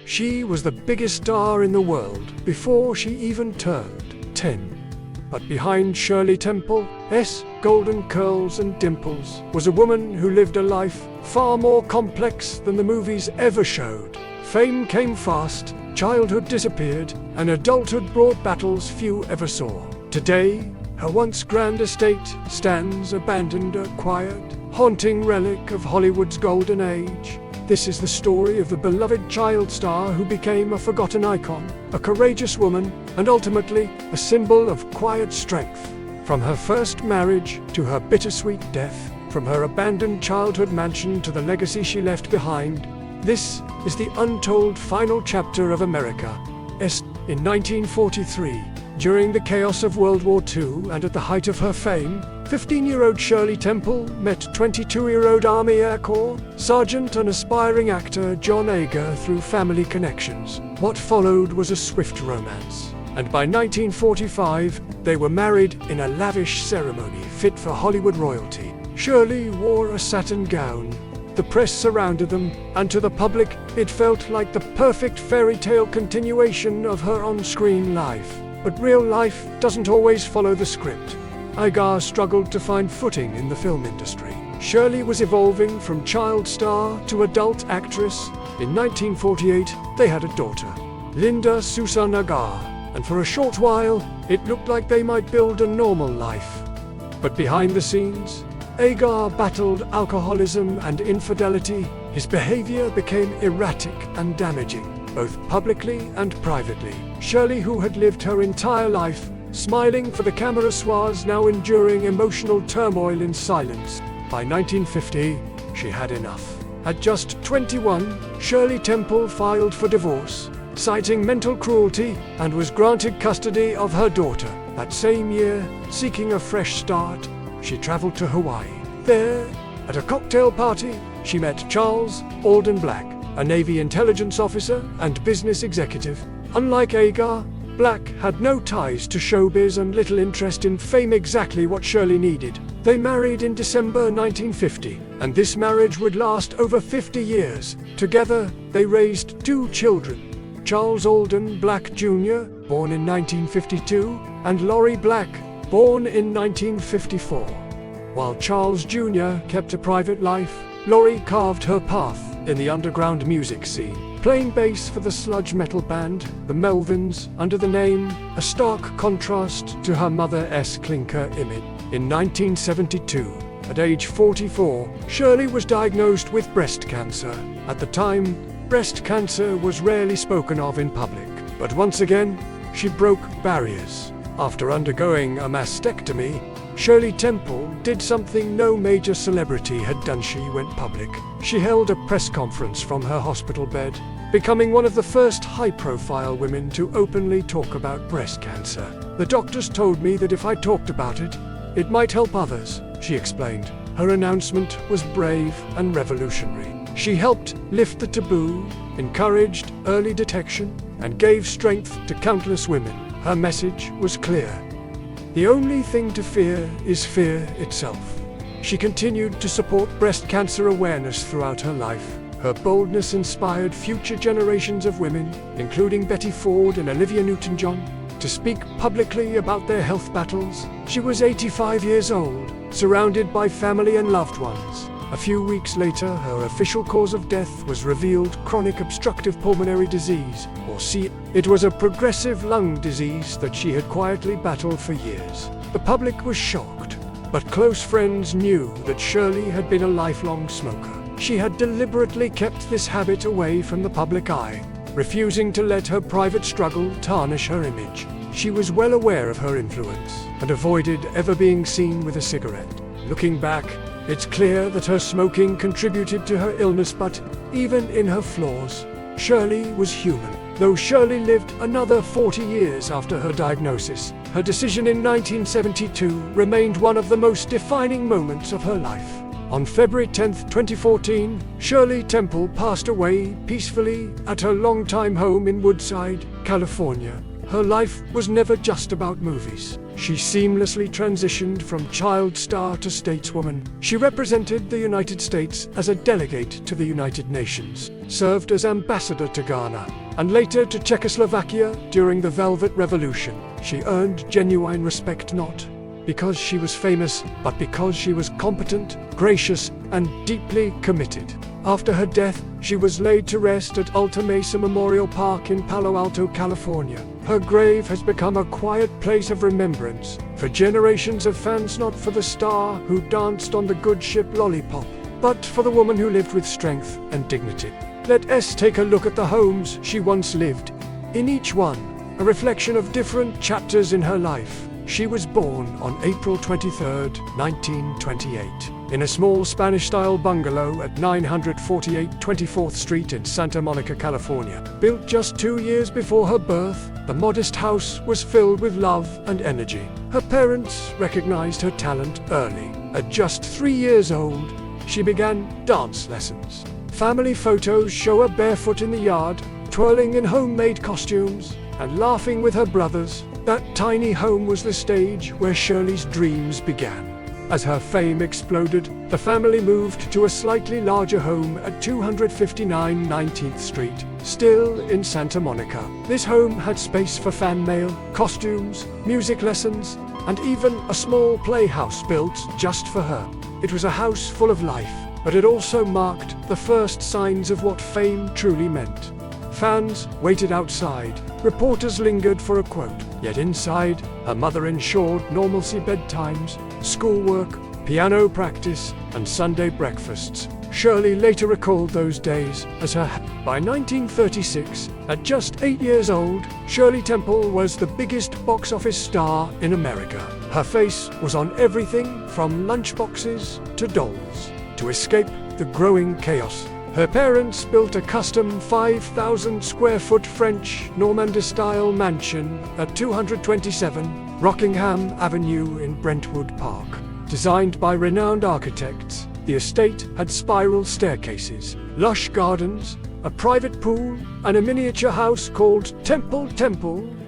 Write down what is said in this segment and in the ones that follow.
She was the biggest star in the world before she even turned 10. But behind Shirley Temple's golden curls and dimples was a woman who lived a life far more complex than the movies ever showed. Fame came fast, childhood disappeared, and adulthood brought battles few ever saw. Today, her once grand estate stands abandoned, a quiet, haunting relic of Hollywood's golden age. This is the story of the beloved child star who became a forgotten icon, a courageous woman, and ultimately a symbol of quiet strength. From her first marriage to her bittersweet death, from her abandoned childhood mansion to the legacy she left behind, this is the untold final chapter of America. In 1943, during the chaos of World War II and at the height of her fame, 15-year-old Shirley Temple met 22-year-old Army Air Corps Sergeant and aspiring actor John Agar through family connections. What followed was a swift romance, and by 1945, they were married in a lavish ceremony fit for Hollywood royalty. Shirley wore a satin gown. The press surrounded them, and to the public, it felt like the perfect fairy tale continuation of her on-screen life. But real life doesn't always follow the script. Agar struggled to find footing in the film industry. Shirley was evolving from child star to adult actress. In 1948, they had a daughter, Linda Susan Agar, and for a short while, it looked like they might build a normal life. But behind the scenes, Agar battled alcoholism and infidelity. His behavior became erratic and damaging, both publicly and privately. Shirley, who had lived her entire life smiling for the camera, was now enduring emotional turmoil in silence. By 1950, she had enough. At just 21, Shirley Temple filed for divorce, citing mental cruelty, and was granted custody of her daughter. That same year, seeking a fresh start, she traveled to Hawaii. There, at a cocktail party, she met Charles Alden Black, a Navy intelligence officer and business executive. Unlike Agar, Black had no ties to showbiz and little interest in fame, exactly what Shirley needed. They married in December 1950, and this marriage would last over 50 years. Together, they raised 2 children, Charles Alden Black Jr., born in 1952, and Lori Black, born in 1954. While Charles Jr. kept a private life, Lori carved her path in the underground music scene, playing bass for the sludge metal band, the Melvins, under the name, a stark contrast to her mother's clinker image. In 1972, at age 44, Shirley was diagnosed with breast cancer. At the time, breast cancer was rarely spoken of in public, but once again, she broke barriers. After undergoing a mastectomy, Shirley Temple did something no major celebrity had done. She went public. She held a press conference from her hospital bed, becoming one of the first high-profile women to openly talk about breast cancer. "The doctors told me that if I talked about it, it might help others," she explained. Her announcement was brave and revolutionary. She helped lift the taboo, encouraged early detection, and gave strength to countless women. Her message was clear. The only thing to fear is fear itself. She continued to support breast cancer awareness throughout her life. Her boldness inspired future generations of women, including Betty Ford and Olivia Newton-John, to speak publicly about their health battles. She was 85 years old, surrounded by family and loved ones. A few weeks later, her official cause of death was revealed: chronic obstructive pulmonary disease, or COPD. It was a progressive lung disease that she had quietly battled for years. The public was shocked, but close friends knew that Shirley had been a lifelong smoker. She had deliberately kept this habit away from the public eye, refusing to let her private struggle tarnish her image. She was well aware of her influence and avoided ever being seen with a cigarette. Looking back, it's clear that her smoking contributed to her illness, but even in her flaws, Shirley was human. Though Shirley lived another 40 years after her diagnosis, her decision in 1972 remained one of the most defining moments of her life. On February 10, 2014, Shirley Temple passed away peacefully at her longtime home in Woodside, California. Her life was never just about movies. she seamlessly transitioned from child star to stateswoman. She represented the United States as a delegate to the United Nations, served as ambassador to Ghana, and later to Czechoslovakia during the Velvet Revolution. She earned genuine respect not because she was famous, but because she was competent, gracious, and deeply committed. After her death, she was laid to rest at Alta Mesa Memorial Park in Palo Alto, California. Her grave has become a quiet place of remembrance for generations of fans, not for the star who danced on the good ship Lollipop, but for the woman who lived with strength and dignity. Let us take a look at the homes she once lived. In each one, a reflection of different chapters in her life. She was born on April 23, 1928, in a small Spanish-style bungalow at 948 24th Street in Santa Monica, California. Built just 2 years before her birth, the modest house was filled with love and energy. Her parents recognized her talent early. At just 3 years old, she began dance lessons. Family photos show her barefoot in the yard, twirling in homemade costumes, and laughing with her brothers. That tiny home was the stage where Shirley's dreams began. As her fame exploded, the family moved to a slightly larger home at 259 19th Street, still in Santa Monica. This home had space for fan mail, costumes, music lessons, and even a small playhouse built just for her. It was a house full of life, but it also marked the first signs of what fame truly meant. Fans waited outside, reporters lingered for a quote, yet inside, her mother ensured normalcy: bedtimes, schoolwork, piano practice, and Sunday breakfasts. Shirley later recalled those days as her By 1936, at just 8 years old, Shirley Temple was the biggest box office star in America. Her face was on everything from lunchboxes to dolls. To escape the growing chaos, her parents built a custom 5,000 square foot French Normandy-style mansion at 227 Rockingham Avenue in Brentwood Park. Designed by renowned architects, the estate had spiral staircases, lush gardens, a private pool, and a miniature house called Temple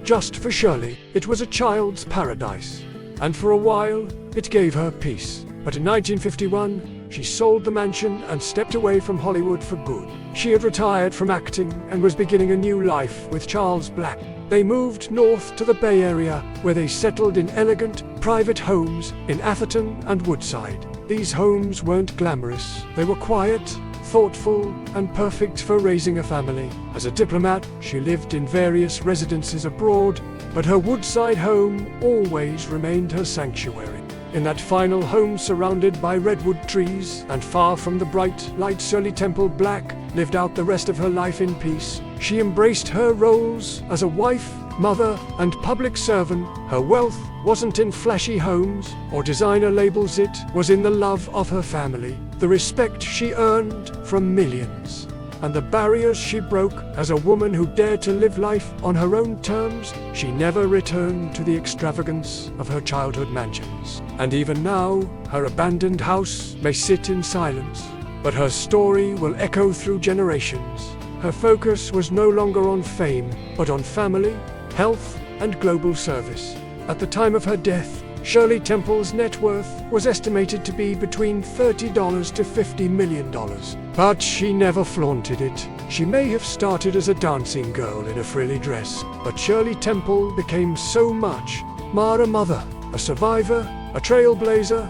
just for Shirley. It was a child's paradise, and for a while, it gave her peace. But in 1951, she sold the mansion and stepped away from Hollywood for good. She had retired from acting and was beginning a new life with Charles Black. They moved north to the Bay Area, where they settled in elegant, private homes in Atherton and Woodside. These homes weren't glamorous. They were quiet, thoughtful, and perfect for raising a family. As a diplomat, she lived in various residences abroad, but her Woodside home always remained her sanctuary. In that final home surrounded by redwood trees and far from the bright light, Shirley Temple Black lived out the rest of her life in peace. She embraced her roles as a wife, mother, and public servant. Her wealth wasn't in flashy homes or designer labels, it was in the love of her family, the respect she earned from millions, and the barriers she broke. As a woman who dared to live life on her own terms, she never returned to the extravagance of her childhood mansions. And even now, her abandoned house may sit in silence, but her story will echo through generations. Her focus was no longer on fame, but on family, health, and global service. At the time of her death, Shirley Temple's net worth was estimated to be between $30 to $50 million. But she never flaunted it. She may have started as a dancing girl in a frilly dress, but Shirley Temple became so much: a mother, a survivor, a trailblazer,